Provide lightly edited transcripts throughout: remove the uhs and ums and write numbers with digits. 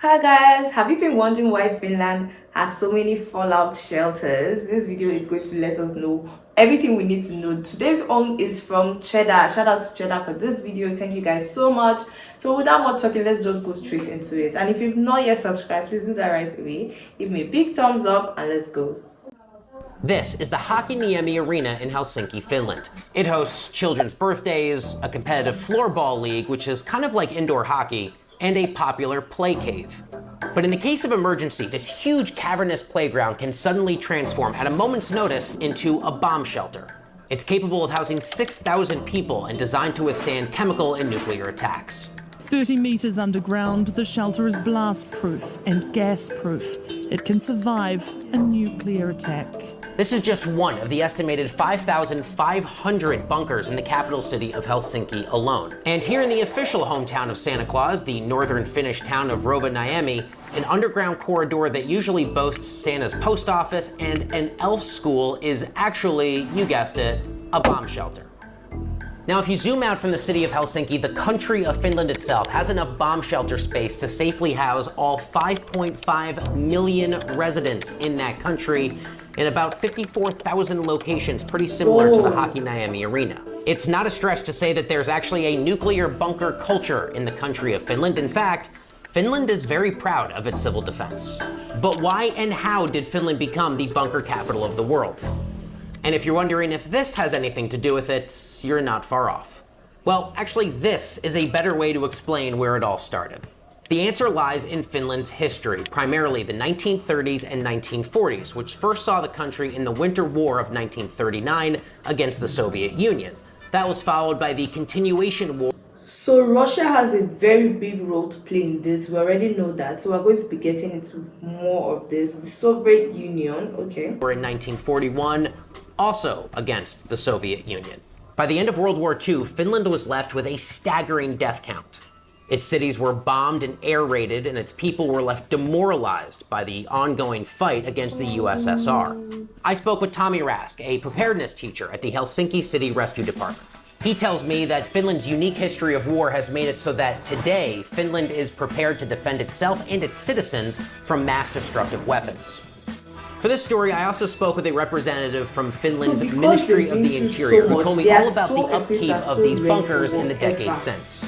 Hi guys, have you been wondering why Finland has so many fallout shelters? This video is going to let us know everything we need to know. Today's one is from Cheddar. Shout out to Cheddar for this video. Thank you guys so much. So without more talking, let's just go straight into it. And if you've not yet subscribed, please do that right away. Give me a big thumbs up and let's go. This is the Hakaniemi Arena in Helsinki, Finland. It hosts children's birthdays, a competitive floorball league, which is kind of like indoor hockey, and a popular play cave. But in the case of emergency, this huge cavernous playground can suddenly transform at a moment's notice into a bomb shelter. It's capable of housing 6,000 people and designed to withstand chemical and nuclear attacks. 30 meters underground, the shelter is blast-proof and gas-proof. It can survive a nuclear attack. This is just one of the estimated 5,500 bunkers in the capital city of Helsinki alone. And here in the official hometown of Santa Claus, the northern Finnish town of Rovaniemi, an underground corridor that usually boasts Santa's post office and an elf school is actually, you guessed it, a bomb shelter. Now, if you zoom out from the city of Helsinki, the country of Finland itself has enough bomb shelter space to safely house all 5.5 million residents in that country in about 54,000 locations, pretty similar to the Hakaniemi Arena. It's not a stretch to say that there's actually a nuclear bunker culture in the country of Finland. In fact, Finland is very proud of its civil defense. But why and how did Finland become the bunker capital of the world? And if you're wondering if this has anything to do with it, you're not far off. Well, actually, this is a better way to explain where it all started. The answer lies in Finland's history, primarily the 1930s and 1940s, which first saw the country in the Winter War of 1939 against the Soviet Union. That was followed by the Continuation War. So Russia has a very big role to play in this. We already know that. So we're going to be getting into more of this. The Soviet Union, okay. In 1941, also against the Soviet Union. By the end of World War II, Finland was left with a staggering death count. Its cities were bombed and air raided, and its people were left demoralized by the ongoing fight against the USSR. I spoke with Tommy Rask, a preparedness teacher at the Helsinki City Rescue Department. He tells me that Finland's unique history of war has made it so that today, Finland is prepared to defend itself and its citizens from mass destructive weapons. For this story, I also spoke with a representative from Finland's Ministry of the Interior, who told me all about the upkeep of these bunkers in the decades since.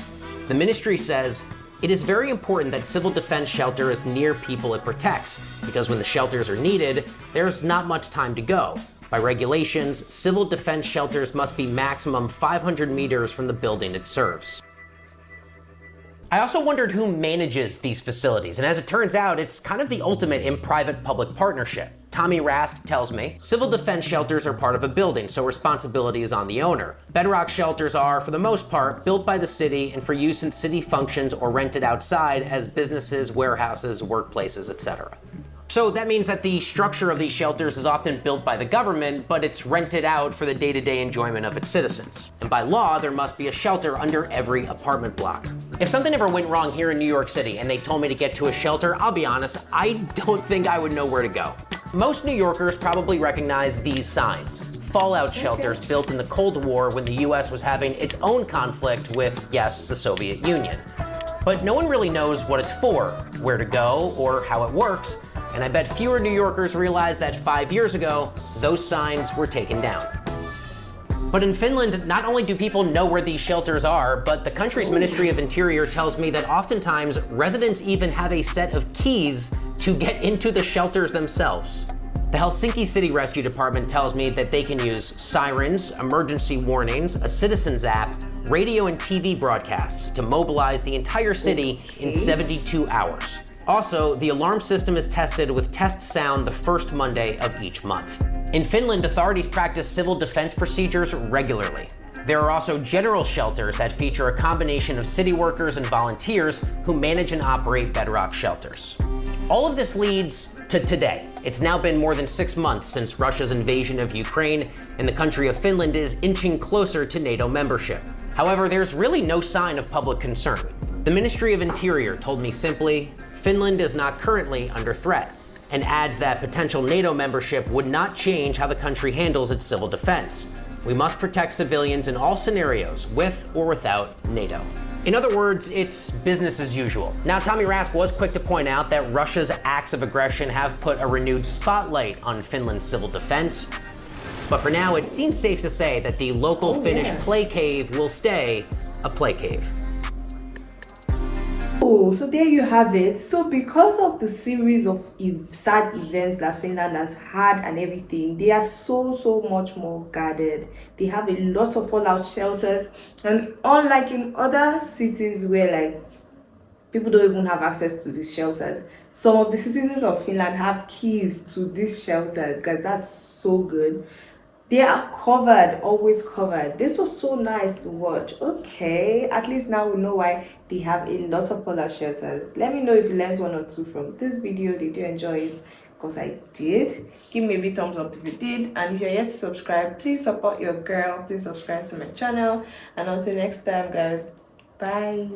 The ministry says, it is very important that civil defense shelter is near people it protects, because when the shelters are needed, there's not much time to go. By regulations, civil defense shelters must be maximum 500 meters from the building it serves. I also wondered who manages these facilities, and as it turns out, it's kind of the ultimate in private-public partnership. Tommy Rask tells me, civil defense shelters are part of a building, so responsibility is on the owner. Bedrock shelters are, for the most part, built by the city and for use in city functions or rented outside as businesses, warehouses, workplaces, etc. So that means that the structure of these shelters is often built by the government, but it's rented out for the day-to-day enjoyment of its citizens. And by law, there must be a shelter under every apartment block. If something ever went wrong here in New York City and they told me to get to a shelter, I'll be honest, I don't think I would know where to go. Most New Yorkers probably recognize these signs. Fallout shelters built in the Cold War when the US was having its own conflict with, yes, the Soviet Union. But no one really knows what it's for, where to go, or how it works. And I bet fewer New Yorkers realize that 5 years ago, those signs were taken down. But in Finland, not only do people know where these shelters are, but the country's Ministry of Interior tells me that oftentimes residents even have a set of keys to get into the shelters themselves. The Helsinki City Rescue Department tells me that they can use sirens, emergency warnings, a citizens app, radio and TV broadcasts to mobilize the entire city in 72 hours. Also, the alarm system is tested with test sound the first Monday of each month. In Finland, authorities practice civil defense procedures regularly. There are also general shelters that feature a combination of city workers and volunteers who manage and operate bedrock shelters. All of this leads to today. It's now been more than 6 months since Russia's invasion of Ukraine, and the country of Finland is inching closer to NATO membership. However, there's really no sign of public concern. The Ministry of Interior told me simply, Finland is not currently under threat, and adds that potential NATO membership would not change how the country handles its civil defense. We must protect civilians in all scenarios, with or without NATO. In other words, it's business as usual. Now, Tommy Rask was quick to point out that Russia's acts of aggression have put a renewed spotlight on Finland's civil defense. But for now, it seems safe to say that the local Finnish play cave will stay a play cave. Oh, so there you have it. So because of the series of sad events that Finland has had and everything, they are so much more guarded. They have a lot of fallout shelters, and unlike in other cities where like people don't even have access to these shelters, some of the citizens of Finland have keys to these shelters, guys. That's so good. They are covered, always covered. This was so nice to watch. Okay, at least now we know why they have a lot of fallout shelters. Let me know if you learned one or two from this video. Did you enjoy it? Because I did. Give me a big thumbs up if you did. And if you're yet to subscribe, please support your girl. Please subscribe to my channel. And until next time, guys, bye.